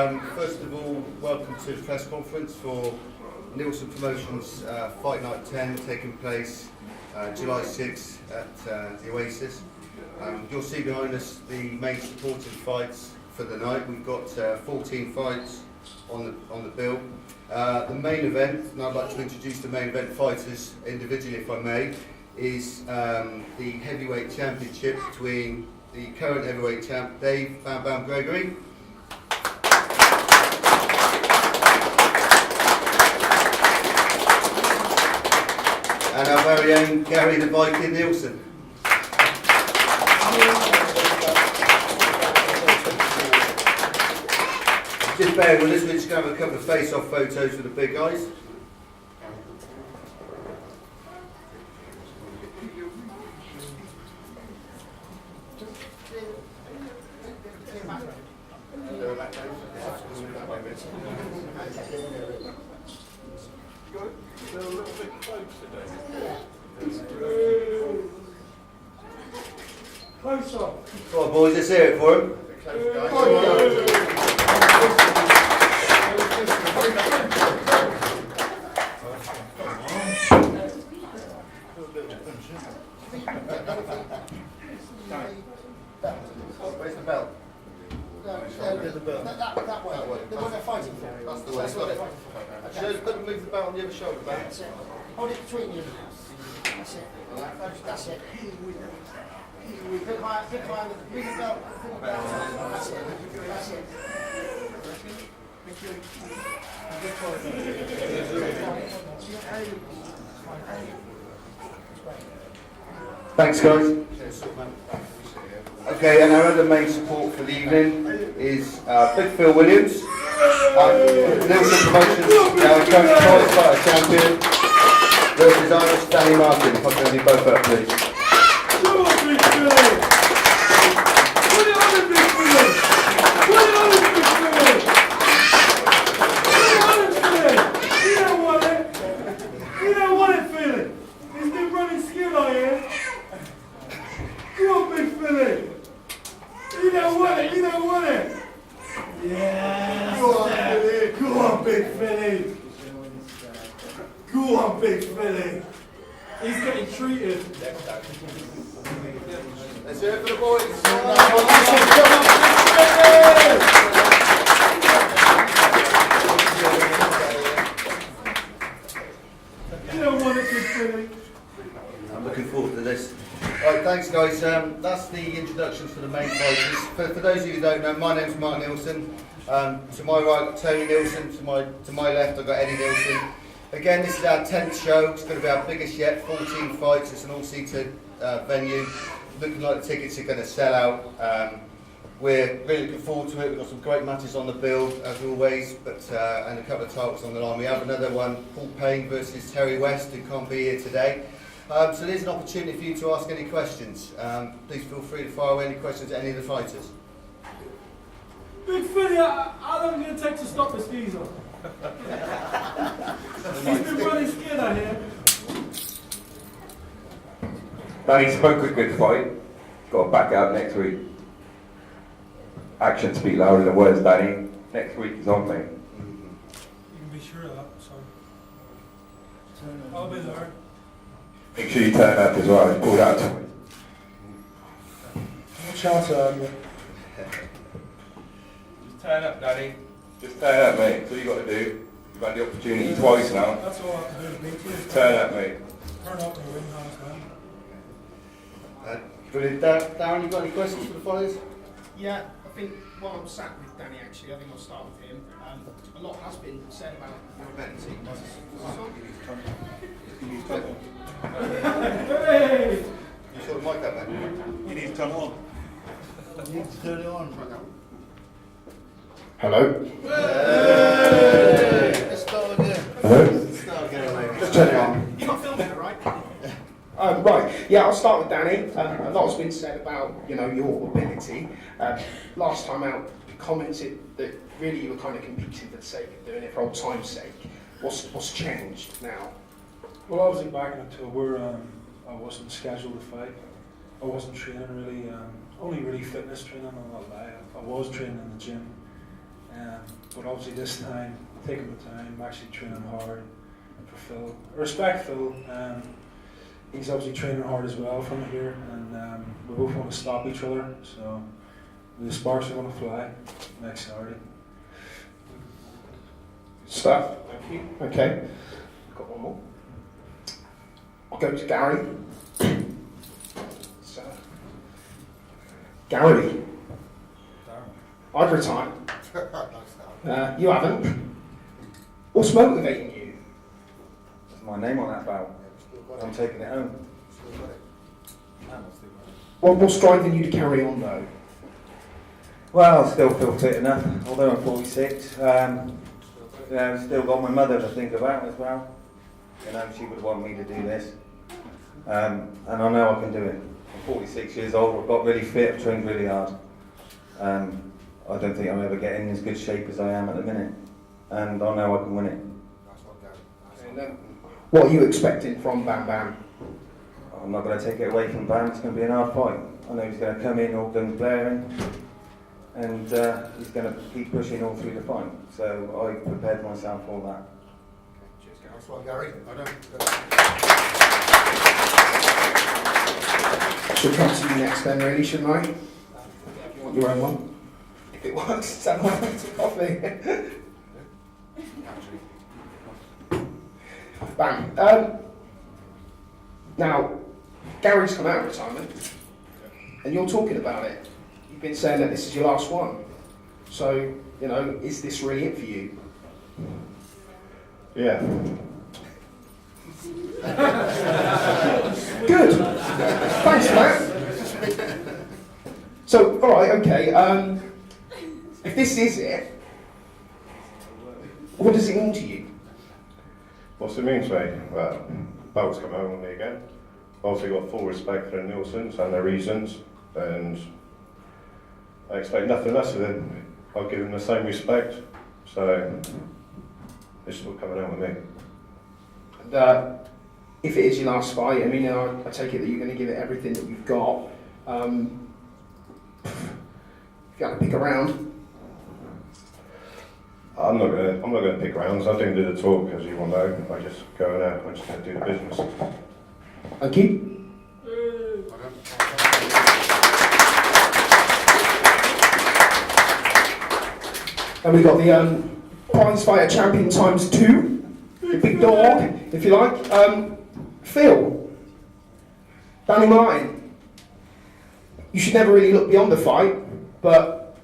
First of all, welcome to the press conference for Neilson Promotions Fight Night 10, taking place July 6th at the Oasis. You'll see behind us the main supporting fights for the night. We've got 14 fights on the bill. The main event, and I'd like to introduce the main event fighters individually if I may, is the heavyweight championship between the current heavyweight champ Dave Bam Bam Gregory and our very own Gary the Viking Neilson. Just bear with us, we're just going to have a couple of face-off photos with the big guys. Close up. Come on boys, let's hear it for him. Where's the belt? There's the belt. That way. The one they're fighting for. That's the way. Got it. Just put move the belt on the other shoulder. That's it. Hold it between you. That's it. That's it. Bit higher, bring the belt. Bring the belt. That's it. That's it. Thanks, guys. Okay, and our other main support for the evening is Big Phil Williams, Neilson Promotions, our current fight champion, versus Irish Danny Martin. If I can do both up, please. He's getting treated. Let's hear it for the boys. You don't want it, Big Philly. I'm looking forward to this. Right, thanks guys. That's the introductions for the main fighters. For those of you who don't know, my name's Mark Neilson. To my right, I've got Tony Neilson. To my left, I've got Eddie Neilson. Again, this is our 10th show. It's going to be our biggest yet, 14 fights. It's an all-seated venue. Looking like the tickets are going to sell out. We're really looking forward to it. We've got some great matches on the bill, as always, and a couple of titles on the line. We have another one, Paul Payne versus Terry West, who can't be here today. So there's an opportunity for you to ask any questions. Please feel free to fire away any questions at any of the fighters. Big Philly, how long is it going to take to stop this geezer? He's been running scared out here. Danny spoke a good fight. Got to back out next week. Actions speak louder than words, Danny. Next week is on, mate. You can be sure of that, so. I'll be there. Make sure you turn up as well. Pull that out. Watch out, Just turn up, Danny. Just turn up, mate. That's all you got to do. You've had the opportunity twice now. That's all I have to do. Just turn up, mate. Turn up and win house, man. Brilliant. Darren, you got any questions for the fighters? Yeah, I think while I'm sat with Danny, actually, I think I'll start with him. A lot has been said about your ability. Hey! You saw the mic up, man. You need to turn on. You need to turn it on. Hello? Hey! Let's start again. Hello? Let's start again, mate. Just turn it on. You're not filming it, right? Right, yeah, I'll start with Danny. A lot's been said about, your ability. Last time out, you commented that really you were kind of competing for the sake of doing it for old time's sake. What's changed now? Well, I was back in a tour where I wasn't scheduled to fight. I wasn't training really, only really fitness training, I'm not lying. I was training in the gym. But obviously this time, taking my time, actually training hard for Phil. I respect Phil. He's obviously training hard as well from here, and we both want to stop each other. So the sparks are going to fly next Saturday. Stuff. Thank you. Okay. Got one more. I'll go to Gary. So, Gary. I've retired. You haven't. What's motivating you? There's my name on that belt. I'm taking it home. Well, what's driving you to carry on though? Well, I still feel fit enough, although I'm 46. I've still got my mother to think about as well. You know, she would want me to do this. And I know I can do it. I'm 46 years old, I've got really fit, I've trained really hard. I don't think I'll ever get in as good shape as I am at the minute. And I know I can win it. What are you expecting from Bam Bam? I'm not going to take it away from Bam, it's going to be an hard fight. I know he's going to come in all guns blaring, and he's going to keep pushing all through the fight. So I prepared myself for that. Cheers, Gary. That's right, Gary. Should come to you next then, really, shouldn't I? If you want your own one. If it works, send one to coffee. Bam. Now, Gary's come out of retirement, and you're talking about it. You've been saying that this is your last one. So, you know, is this really it for you? Yeah. Good. Thanks for that. So, all right, okay. If this is it, what does it mean to you? What's it mean to me? Well, belt's come home with me again. Obviously got full respect for the Neilsons and their reasons, and I expect nothing less of them. I'll give them the same respect, so this is all coming out with me. And if it is your last fight, I mean, I take it that you're going to give it everything that you've got. If you had to pick around. I'm not gonna pick rounds. I don't do the talk, as you all know. I just go in there. I'm just gonna do the business. Thank you. And we've got the prize fighter champion times 2, the big dog, if you like. Phil, Danny Martin. You should never really look beyond the fight, but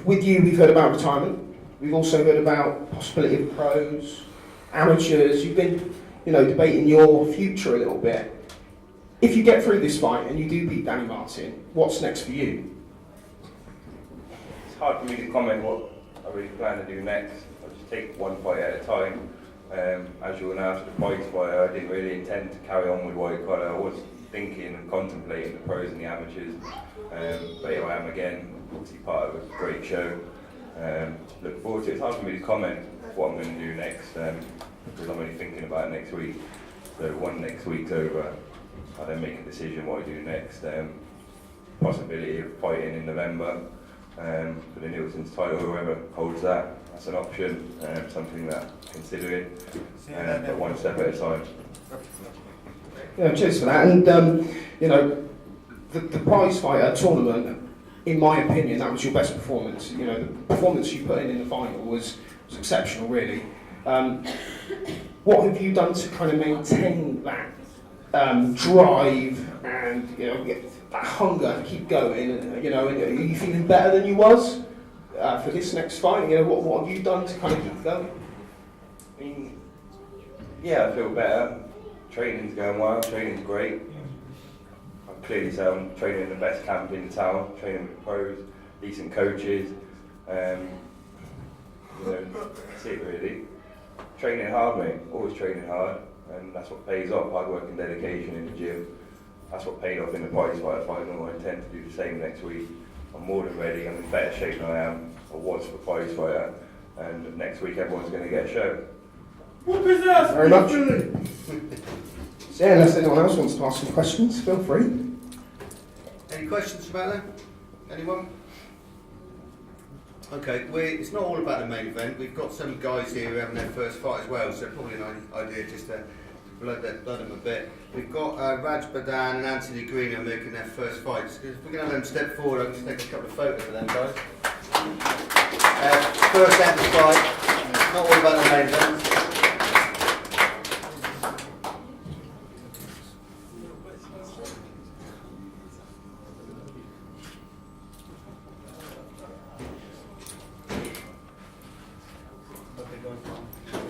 with you, we've heard about retirement. We've also heard about possibility of pros, amateurs. You've been, you know, debating your future a little bit. If you get through this fight and you do beat Danny Martin, what's next for you? It's hard for me to comment what I really plan to do next. I'll just take one fight at a time. As you will know, after the prize fight, I didn't really intend to carry on with white collar. I was thinking and contemplating the pros and the amateurs. But here I am again, obviously part of a great show. Look forward to it. It's hard for me to comment what I'm going to do next, because I'm only thinking about it next week. So one next week's over, I'll then make a decision what I do next. Possibility of fighting in November for the Neilson's title, whoever holds that. That's an option, something that I'm considering, but one step at a time. Yeah, cheers for that. And you know, the prize fighter tournament, in my opinion, that was your best performance. You know, the performance you put in the final was exceptional, really. What have you done to kind of maintain that drive and, you know, that hunger to keep going? You know, are you feeling better than you was for this next fight? You know, what have you done to kind of keep going? I mean, yeah, I feel better. Training's going well, training's great. I clearly say I'm training in the best camp in the town, training with pros, decent coaches. You know, that's it really. Training hard, mate, always training hard, and that's what pays off, hard work and dedication in the gym. That's what paid off in the prize fighter final. I intend to do the same next week. I'm more than ready, I'm in better shape than I was for prize fighter, and next week everyone's going to get a show. Very much. So yeah, unless anyone else wants to ask some questions, feel free. Any questions about that? Anyone? Okay, it's not all about the main event. We've got some guys here who are having their first fight as well, so probably an idea just to blood them a bit. We've got Raj Badan and Anthony Green are making their first fights. If we're going to have them step forward, I can just take a couple of photos of them guys. First ever fight, not all about the main event.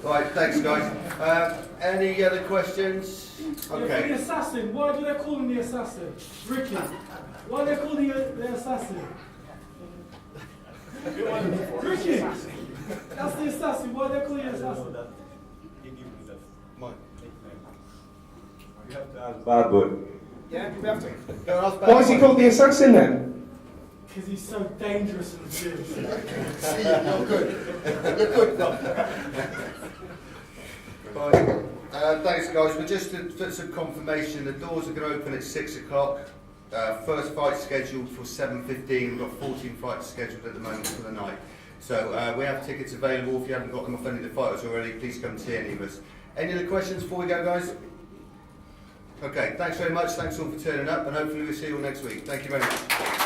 Right, thanks guys. Any other questions? Yeah, for the Okay. assassin, why do they call him the assassin? Ricky, why do they call him the assassin? Ricky, that's the assassin, why do they call you the assassin? Mike. Bad boy. Yeah, we have to. Go and ask Why is he called the assassin then? Because he's so dangerous and serious. See, you're good. You're good, though. Right. Thanks, guys. But just to put some confirmation, the doors are going to open at 6 o'clock. First fight scheduled for 7:15. We've got 14 fights scheduled at the moment for the night. So we have tickets available. If you haven't got them off any of the fighters already, please come see any of us. Any other questions before we go, guys? Okay, thanks very much. Thanks all for turning up, and hopefully we'll see you all next week. Thank you very much.